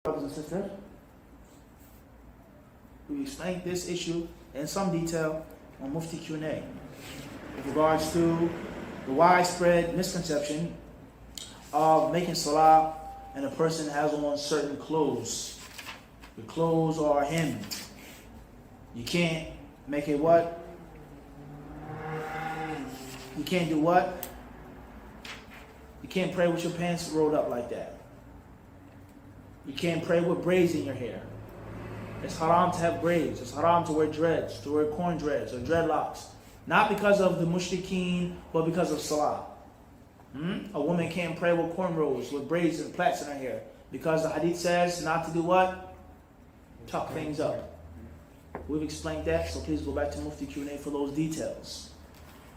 Brothers and sisters, we explained this issue in some detail on Mufti Q&A with regards to the widespread misconception of making salah and a person has on certain clothes. The clothes are hemmed. You can't make it what? You can't do what? You can't pray with your pants rolled up like that. You can't pray with braids in your hair. It's haram to have braids. It's haram to wear dreads, to wear corn dreads or dreadlocks. Not because of the mushrikeen, but because of salah. A woman can't pray with cornrows, with braids and plaits in her hair. Because the hadith says not to do what? Tuck things up. We've explained that, so please go back to Mufti Q&A for those details.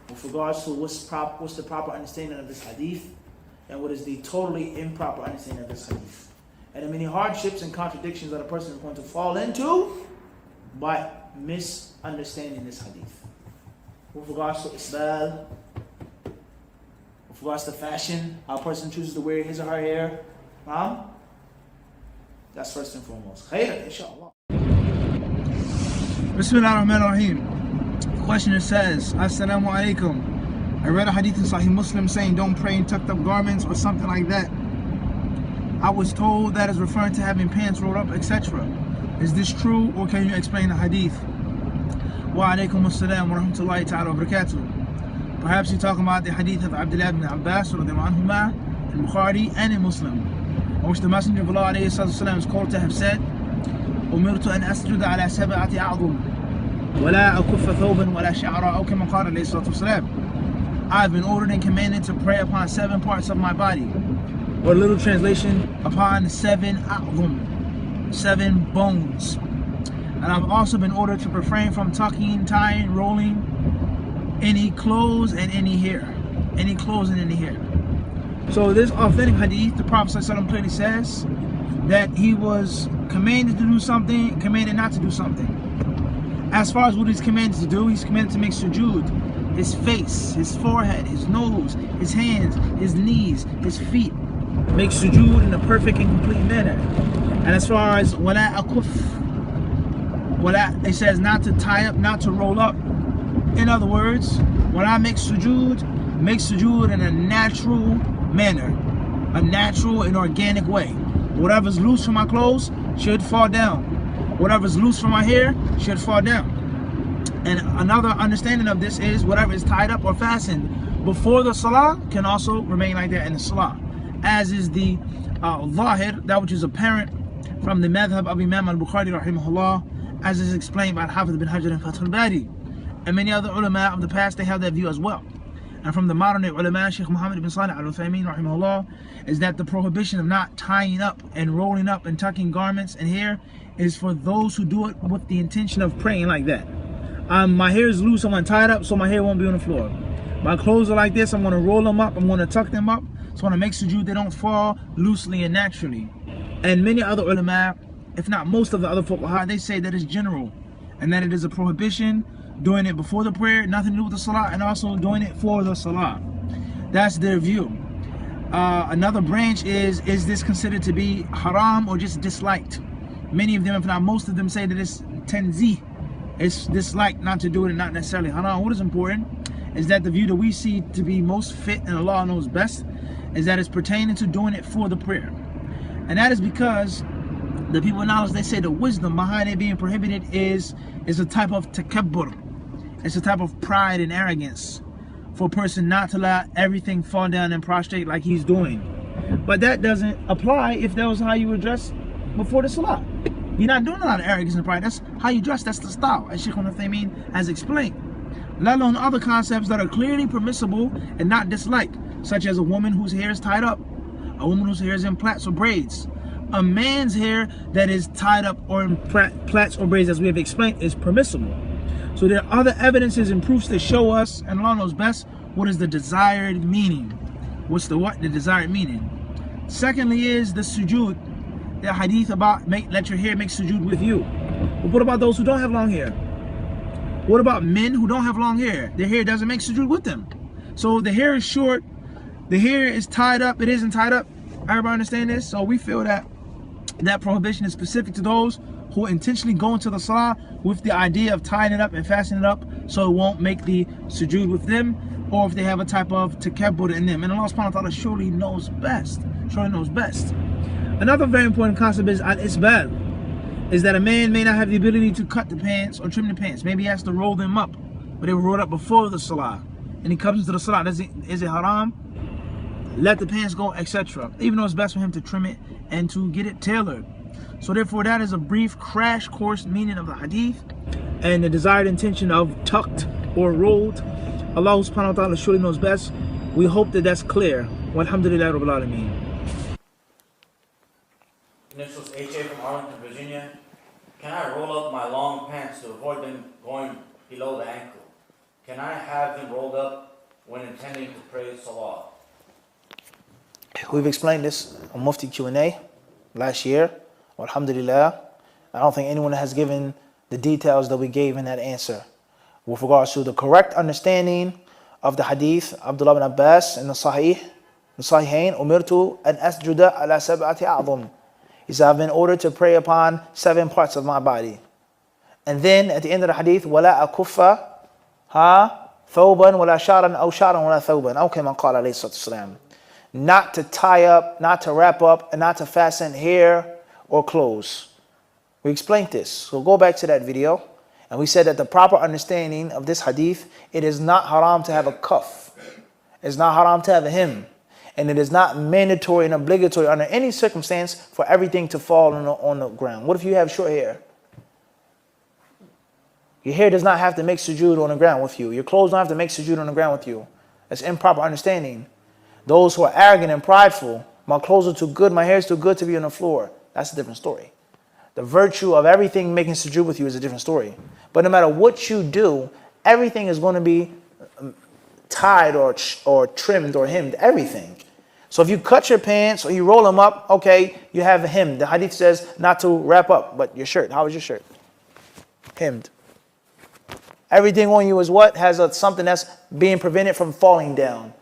With regards to what's the proper understanding of this hadith, and what is the totally improper understanding of this hadith. And the many hardships and contradictions that a person is going to fall into by misunderstanding this hadith. With regards to isbal, with regards to fashion, how a person chooses to wear his or her hair, that's first and foremost. Khair, inshallah. Bismillah ar-Rahman ar-Rahim. The questioner says, Assalamu alaikum. I read a hadith in Sahih Muslim saying don't pray in tucked up garments or something like that. I was told that is referring to having pants rolled up, etc. Is this true, or can you explain the hadith? Wa alaikum assalam wa rahmatullahi ta'ala wa barakatuh. Perhaps you're talking about the hadith of Abdullah ibn Abbas radhiyallahu anhuma in Bukhari and in Muslim, in which the Messenger of Allah is called to have said, أمرت أن أسجد على سبعة أعظم ولا أكف ثوبا ولا شعرا أو كما قال عليه الصلاة والسلام. I've been ordered and commanded to pray upon 7 parts of my body. Or a little translation, upon 7 a'zum, 7 bones. And I've also been ordered to refrain from tucking, tying, rolling any clothes and any hair. Any clothes and any hair. So this authentic hadith, the Prophet ﷺ clearly says that he was commanded to do something, commanded not to do something. As far as what he's commanded to do, he's commanded to make sujood. His face, his forehead, his nose, his hands, his knees, his feet. Make sujood in a perfect and complete manner. And as far as wala akuf, it says not to tie up, not to roll up. In other words, when I make sujood in a natural manner, a natural and organic way. Whatever's loose from my clothes should fall down. Whatever's loose from my hair should fall down. And another understanding of this is whatever is tied up or fastened before the salah can also remain like that in the salah. As is the zahir, that which is apparent from the madhab of Imam al-Bukhari rahimahullah, as is explained by Hafiz bin Hajar and Fath al-Bari. And many other ulama of the past, they have that view as well. And from the modern day ulama, Sheikh Muhammad ibn Salih al-Uthaymin rahimahullah, is that the prohibition of not tying up and rolling up and tucking garments and hair is for those who do it with the intention of praying like that. My hair is loose, I'm going to tie it up so my hair won't be on the floor. My clothes are like this, I'm going to roll them up, I'm going to tuck them up, so I want to make sujood they don't fall loosely and naturally. And many other ulama, if not most of the other fuqaha, they say that it's general, and that it is a prohibition doing it before the prayer, nothing to do with the salah, and also doing it for the salah. That's their view. Another branch is this considered to be haram or just disliked? Many of them, if not most of them, say that it's tanzih. It's disliked not to do it and not necessarily haram. What is important is that the view that we see to be most fit and Allah knows best is that it's pertaining to doing it for the prayer. And that is because the people of knowledge, they say the wisdom behind it being prohibited is a type of takabbur. It's a type of pride and arrogance for a person not to let everything fall down and prostrate like he's doing. But that doesn't apply if that was how you were dressed before the salah. You're not doing a lot of arrogance and pride. That's how you dress, that's the style, as Sheikh Uthaymeen has explained. Let alone other concepts that are clearly permissible and not disliked, such as a woman whose hair is tied up, a woman whose hair is in plaits or braids. A man's hair that is tied up or in plaits or braids, as we have explained, is permissible. So there are other evidences and proofs that show us, and Allah knows best, what is the desired meaning. What's the desired meaning. Secondly is the sujood, the hadith about let your hair make sujood with you. But what about those who don't have long hair? What about men who don't have long hair? Their hair doesn't make sujood with them. So the hair is short, the hair is tied up, it isn't tied up. Everybody understand this? So we feel that that prohibition is specific to those who intentionally go into the salah with the idea of tying it up and fastening it up so it won't make the sujood with them, or if they have a type of takabbur in them. And Allah subhanahu wa ta'ala surely knows best. Surely knows best. Another very important concept is al-isbal, is that a man may not have the ability to cut the pants or trim the pants. Maybe he has to roll them up, but they were rolled up before the salah. And he comes into the salah, is it haram? Let the pants go, etc. Even though it's best for him to trim it and to get it tailored. So therefore, that is a brief crash course meaning of the hadith and the desired intention of tucked or rolled. Allah subhanahu wa ta'ala surely knows best. We hope that that's clear. Walhamdulillah Rabbil Alameen. Initials HA from Arlington, Virginia. Can I roll up my long pants to avoid them going below the ankle? Can I have them rolled up when intending to pray Salah? We've explained this on Mufti Q&A last year. Alhamdulillah. I don't think anyone has given the details that we gave in that answer. With regards to the correct understanding of the hadith, Abdullah bin Abbas in the Sahihain, Umirtu an asjuda ala sab'ati a'zum. He said, I've been ordered to pray upon 7 parts of my body. And then at the end of the hadith, wala akuffa thawban wala sharan aw sharan wala thawban. Aw kama qala alayhi salatu wasalam. Not to tie up, not to wrap up, and not to fasten hair or clothes. We explained this. So go back to that video. And we said that the proper understanding of this hadith, it is not haram to have a cuff. It's not haram to have a hem. And it is not mandatory and obligatory under any circumstance for everything to fall on the ground. What if you have short hair? Your hair does not have to make sujood on the ground with you. Your clothes don't have to make sujood on the ground with you. That's improper understanding. Those who are arrogant and prideful, my clothes are too good, my hair is too good to be on the floor. That's a different story. The virtue of everything making sujood with you is a different story. But no matter what you do, everything is going to be tied or trimmed or hemmed, everything. So if you cut your pants or you roll them up, okay, you have a hem. The hadith says not to wrap up, but your shirt, how is your shirt? Hemmed. Everything on you is what? Has something that's being prevented from falling down.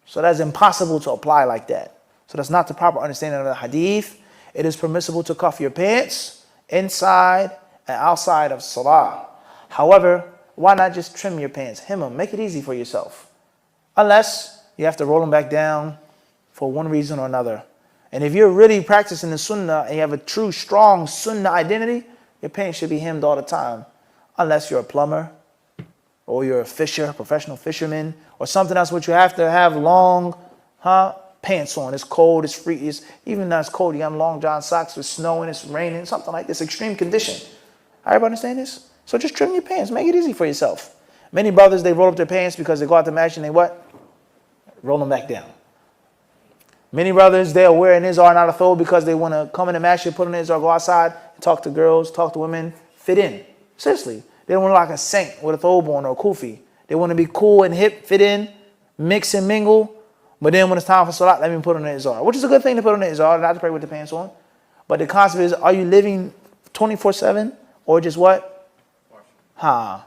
So that's impossible to apply like that. So that's not the proper understanding of the hadith. It is permissible to cuff your pants inside and outside of salah. However, why not just trim your pants? Hem them. Make it easy for yourself. Unless you have to roll them back down for one reason or another. And if you're really practicing the sunnah and you have a true, strong sunnah identity, your pants should be hemmed all the time. Unless you're a plumber or you're a fisher, professional fisherman, or something else which you have to have long pants on. It's cold, it's free, even though it's cold, you have long john socks, it's snowing, it's raining, something like this, extreme condition. Everybody understand this? So just trim your pants, make it easy for yourself. Many brothers, they roll up their pants because they go out to match and they what? Roll them back down. Many brothers, they'll wear an izar, not a thobe, because they want to come in the masjid, put on an izar, go outside, talk to girls, talk to women, fit in. Seriously. They don't want to look like a saint with a thobe on or a kufi. They want to be cool and hip, fit in, mix and mingle. But then when it's time for salat, let me put on the izar. Which is a good thing to put on the izar, not to pray with the pants on. But the concept is, are you living 24/7 or just what? Had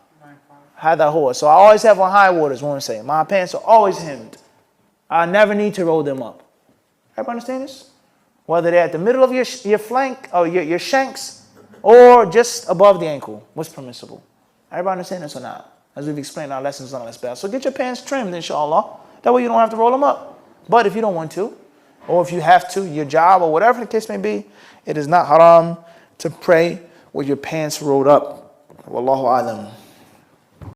that horse. So I always have on high waters, when I say. My pants are always hemmed. I never need to roll them up. Everybody understand this? Whether they're at the middle of your flank or your shanks or just above the ankle. What's permissible? Everybody understand this or not? As we've explained in our lessons on this bell. So get your pants trimmed, inshallah. That way you don't have to roll them up. But if you don't want to, or if you have to, your job or whatever the case may be, it is not haram to pray with your pants rolled up. Wallahu alam.